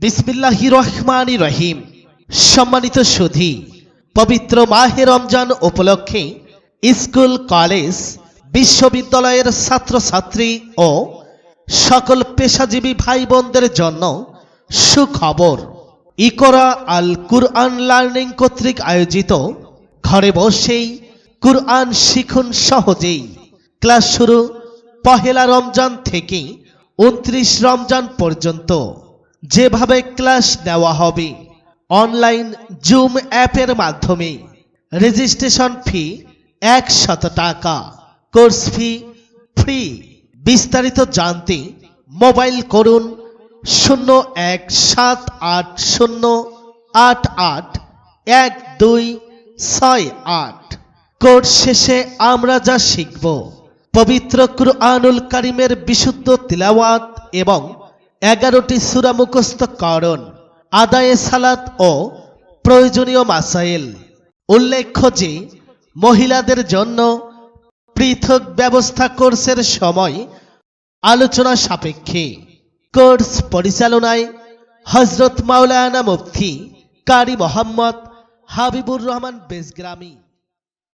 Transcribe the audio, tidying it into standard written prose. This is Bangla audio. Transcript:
বিসমিল্লাহির রহমানির রহিম। সম্মানিত সুধী, পবিত্র মাহে রমজান উপলক্ষে স্কুল, কলেজ, বিশ্ববিদ্যালয়ের ছাত্রছাত্রী ও সকল পেশাজীবী ভাই বোনদের জন্য সুখবর। ইকরা আল কুরআন লার্নিং কর্তৃক আয়োজিত ঘরে বসেই কুরআন শিখুন সহজেই। ক্লাস শুরু পহেলা রমজান থেকে 29 রমজান পর্যন্ত। যেভাবে ক্লাস নেওয়া হবে অনলাইন জুম অ্যাপের মাধ্যমে। রেজিস্ট্রেশন ফি 100 টাকা, কোর্স ফি ফ্রি। বিস্তারিত জানতে মোবাইল করুন 0178088128। কোর্স শেষে আমরা যা শিখব, পবিত্র কুরআনুল কারীমের বিশুদ্ধ তিলাওয়াত এবং 11টি সূরা মুখস্থকরণ, আদায়ে সালাত ও প্রয়োজনীয় মাসাইল। উল্লেখ্য যে মহিলাদের জন্য পৃথক ব্যবস্থা কোর্সের সময় আলোচনা সাপেক্ষে। কোর্স পরিচালনায় হযরত মাওলানা মুফতি কারি মোহাম্মদ হাবিবুর রহমান বেজগ্রামী।